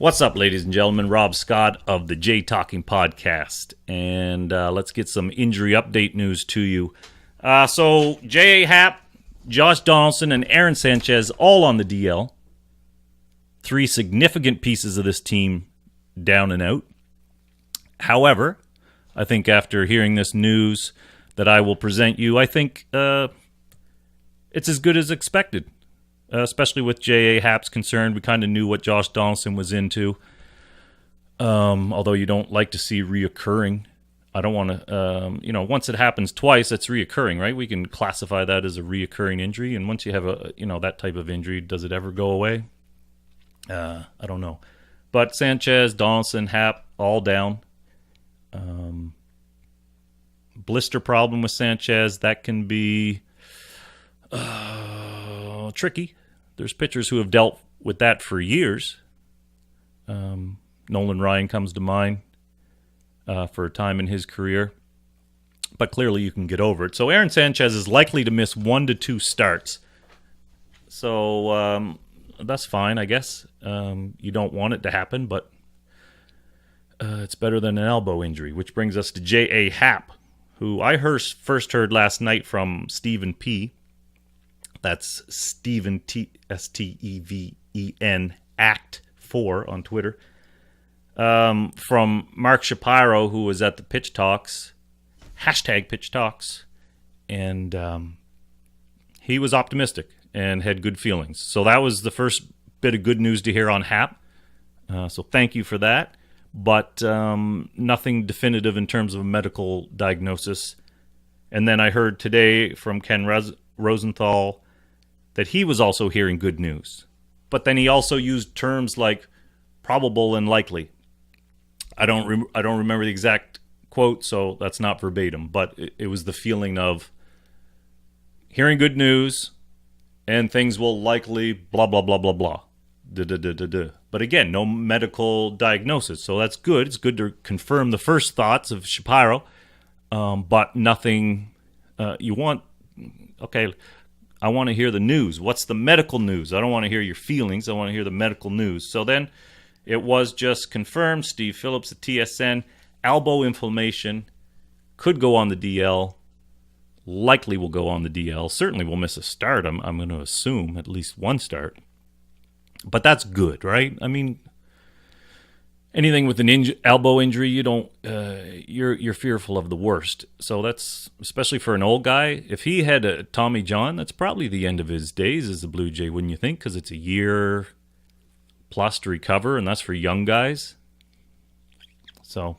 What's up, ladies and gentlemen? Rob Scott of the J Talking Podcast. And let's get some injury update news to you. So, J.A. Happ, Josh Donaldson, and Aaron Sanchez all on the DL. Three significant pieces of this team down and out. However, I think after hearing this news that I will present you, I think it's as good as expected. Especially with J.A. Happ's concerned. We kind of knew what Josh Donaldson was into. Although you don't like to see reoccurring. I don't want to, once it happens twice, it's reoccurring, right? We can classify that as a reoccurring injury. And once you have that type of injury, does it ever go away? I don't know. But Sanchez, Donaldson, Happ, all down. Blister problem with Sanchez, that can be tricky. There's pitchers who have dealt with that for years. Nolan Ryan comes to mind for a time in his career. But clearly you can get over it. So Aaron Sanchez is likely to miss 1 to 2 starts. So that's fine, I guess. You don't want it to happen, but it's better than an elbow injury, which brings us to J.A. Happ, who I first heard last night from Stephen P. That's Steven, Steven, Act 4 on Twitter. From Mark Shapiro, who was at the Pitch Talks, hashtag Pitch Talks, and he was optimistic and had good feelings. So that was the first bit of good news to hear on Happ. So thank you for that. But nothing definitive in terms of a medical diagnosis. And then I heard today from Ken Rosenthal that he was also hearing good news. But then he also used terms like probable and likely. I don't remember the exact quote, so that's not verbatim. But it was the feeling of hearing good news and things will likely blah, blah, blah, blah, blah. But again, no medical diagnosis, so that's good. It's good to confirm the first thoughts of Shapiro, but nothing you want. Okay, I want to hear the news. What's the medical news? I don't want to hear your feelings. I want to hear the medical news. So then it was just confirmed. Steve Phillips at TSN, elbow inflammation, could go on the DL, likely will go on the DL, certainly will miss a start. I'm going to assume at least one start. But that's good, right? I mean, anything with an elbow injury, you don't, you're fearful of the worst. So that's, especially for an old guy, if he had a Tommy John, that's probably the end of his days as a Blue Jay, wouldn't you think? Because it's a year plus to recover, and that's for young guys. So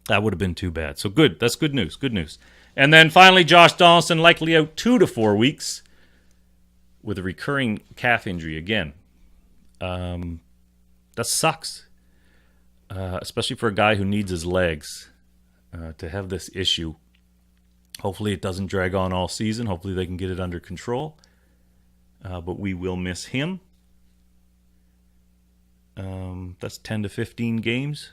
that would have been too bad. So good, that's good news, good news. And then finally, Josh Donaldson likely out 2 to 4 weeks with a recurring calf injury again. That sucks, especially for a guy who needs his legs to have this issue. Hopefully it doesn't drag on all season. Hopefully they can get it under control. But we will miss him. That's 10 to 15 games.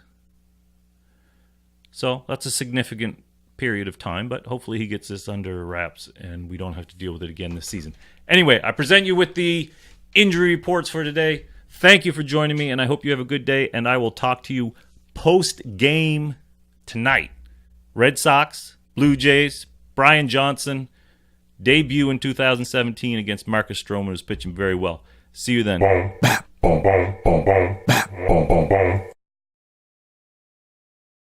So that's a significant period of time, but hopefully he gets this under wraps and we don't have to deal with it again this season. Anyway, I present you with the injury reports for today. Thank you for joining me, and I hope you have a good day, and I will talk to you post-game tonight. Red Sox, Blue Jays, Brian Johnson, debut in 2017 against Marcus Stroman, who's pitching very well. See you then.